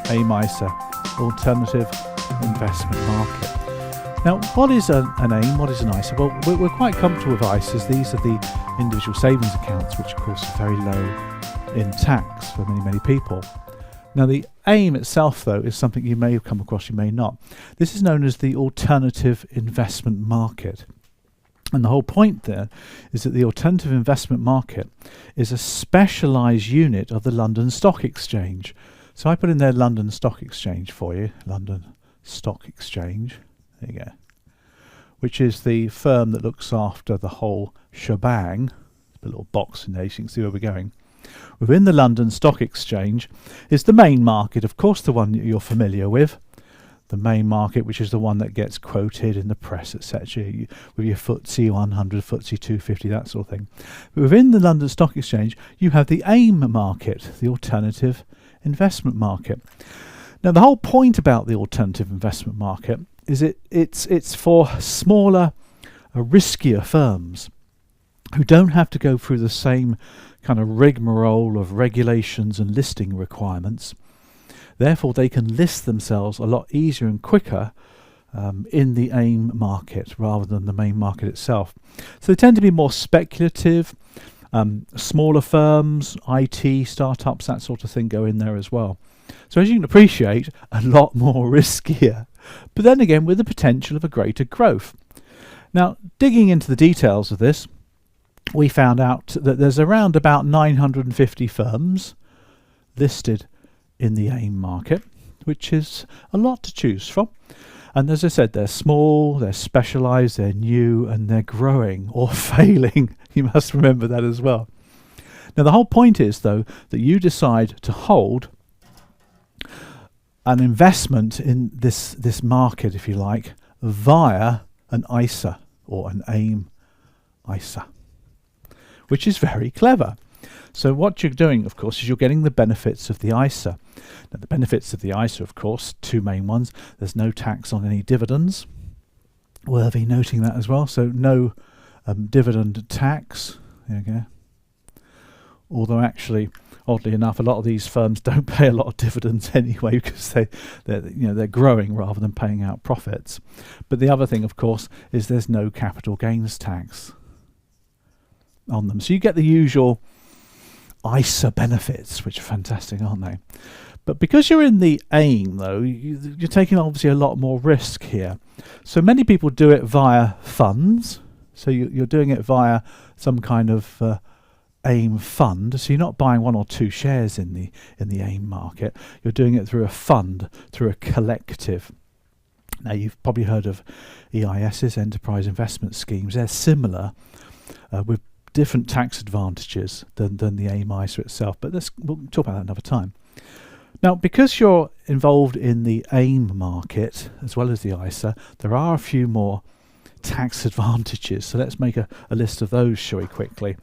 AIM ISA, Alternative Investment Market. Now, what is an AIM? What is an ISA? Well, we're quite comfortable with ISAs. These are the individual savings accounts, which of course are very low in tax for many people. Now, the AIM itself, though, is something you may have come across, you may not. This is known as the Alternative Investment Market. And the whole point there is that the Alternative Investment Market is a specialised unit of the London Stock Exchange. So I put in there London Stock Exchange for you, London Stock Exchange, there you go, which is the firm that looks after the whole shebang. A little box in there so you can see where we're going. Within the London Stock Exchange is the main market, of course, the one that you're familiar with. The main market, which is the one that gets quoted in the press, etc., with your FTSE 100, FTSE 250, that sort of thing. But within the London Stock Exchange, you have the AIM market, the Alternative Investment Market. Now, the whole point about the Alternative Investment Market is it's for smaller, riskier firms who don't have to go through the same kind of rigmarole of regulations and listing requirements. Therefore, they can list themselves a lot easier and quicker in the AIM market rather than the main market itself. So they tend to be more speculative. Smaller firms, IT, startups, that sort of thing go in there as well. So as you can appreciate, a lot more riskier, but then again with the potential of a greater growth. Now, digging into the details of this, we found out that there's around about 950 firms listed in the AIM market, which is a lot to choose from. And as I said, they're small, they're specialised, they're new, and they're growing or failing. You must remember that as well. Now, the whole point is, though, that you decide to hold an investment in this market, if you like, via an ISA or an AIM ISA, which is very clever. So what you're doing, of course, is you're getting the benefits of the ISA. Now, the benefits of the ISA, of course, two main ones. There's no tax on any dividends. Worthy noting that as well. So no dividend tax. There you go. Although actually, oddly enough, a lot of these firms don't pay a lot of dividends anyway because they're growing rather than paying out profits. But the other thing, of course, is there's no capital gains tax on them. So you get the usual ISA benefits, which are fantastic, aren't they? But because you're in the AIM, though, you're taking obviously a lot more risk here. So many people do it via funds. So you're doing it via some kind of AIM fund. So you're not buying one or two shares in the AIM market. You're doing it through a fund, through a collective. Now, you've probably heard of EISs, Enterprise Investment Schemes. They're similar with different tax advantages than the AIM ISA itself, but we'll talk about that another time. Now, because you're involved in the AIM market as well as the ISA, there are a few more tax advantages. So let's make a list of those, shall we, quickly.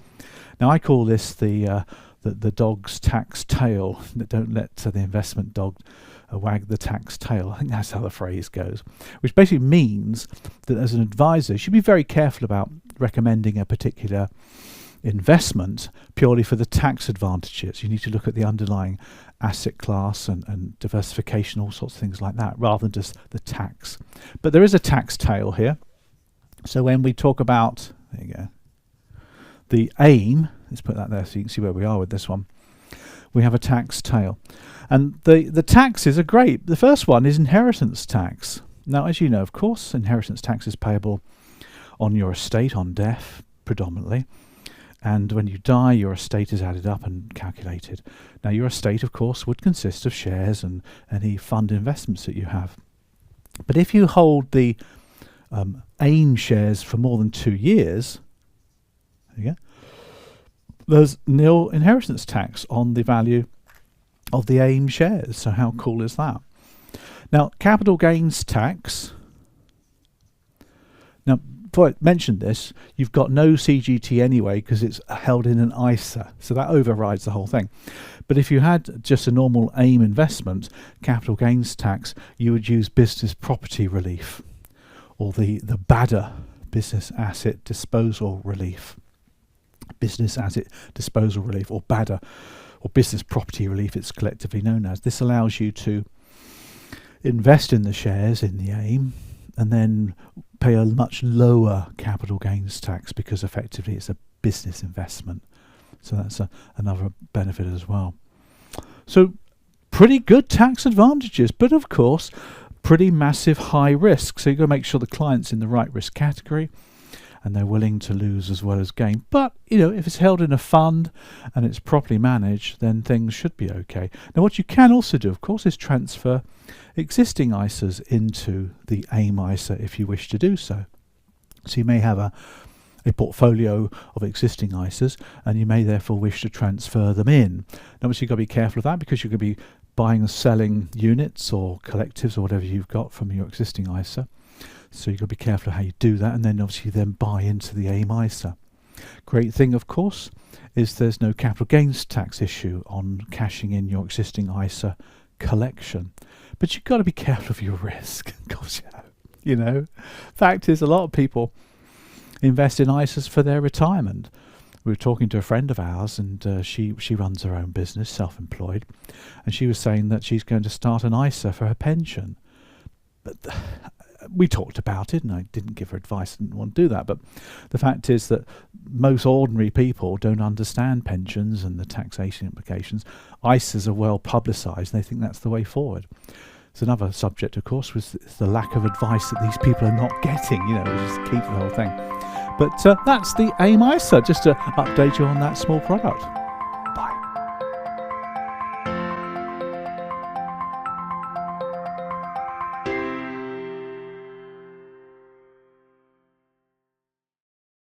Now, I call this the dog's tax tail. Don't let the investment dog wag the tax tail. I think that's how the phrase goes, which basically means that as an advisor, you should be very careful about recommending a particular investment purely for the tax advantages. You need to look at the underlying asset class and diversification, all sorts of things like that, rather than just the tax. But there is a tax tail here. So when we talk about, there you go, the AIM, let's put that there so you can see where we are with this one. We have a tax tail. And the taxes are great. The first one is inheritance tax. Now, as you know, of course, inheritance tax is payable on your estate, on death, predominantly. And when you die, your estate is added up and calculated. Now, your estate, of course, would consist of shares and any fund investments that you have. But if you hold the AIM shares for more than 2 years, there you go, there's nil inheritance tax on the value of the AIM shares. So how cool is that? Now, capital gains tax. Now, before I mentioned this, you've got no CGT anyway because it's held in an ISA. So that overrides the whole thing. But if you had just a normal AIM investment, capital gains tax, you would use business property relief, or the BADA, business asset disposal relief. Business asset disposal relief, or BADA, or business property relief it's collectively known as. This allows you to invest in the shares in the AIM and then pay a much lower capital gains tax because effectively it's a business investment. So that's another benefit as well. So pretty good tax advantages, but of course pretty massive high risk. So you've got to make sure the client's in the right risk category and they're willing to lose as well as gain. But, you know, if it's held in a fund and it's properly managed, then things should be okay. Now, what you can also do, of course, is transfer existing ISAs into the AIM ISA if you wish to do so. So you may have a portfolio of existing ISAs and you may therefore wish to transfer them in. Now, obviously, you've got to be careful of that because you're going to be buying and selling units or collectives or whatever you've got from your existing ISA. So you've got to be careful of how you do that, and then obviously then buy into the AIM ISA. Great thing, of course, is there's no capital gains tax issue on cashing in your existing ISA collection. But you've got to be careful of your risk. Of course, you know. Fact is, a lot of people invest in ISAs for their retirement. We were talking to a friend of ours, and she runs her own business, self-employed, and she was saying that she's going to start an ISA for her pension. But we talked about it, and I didn't give her advice, didn't want to do that. But the fact is that most ordinary people don't understand pensions and the taxation implications. ISAs are well publicised, and they think that's the way forward. It's another subject, of course, was the lack of advice that these people are not getting, you know, which is the key to the whole thing. But that's the AIM ISA, just to update you on that small product.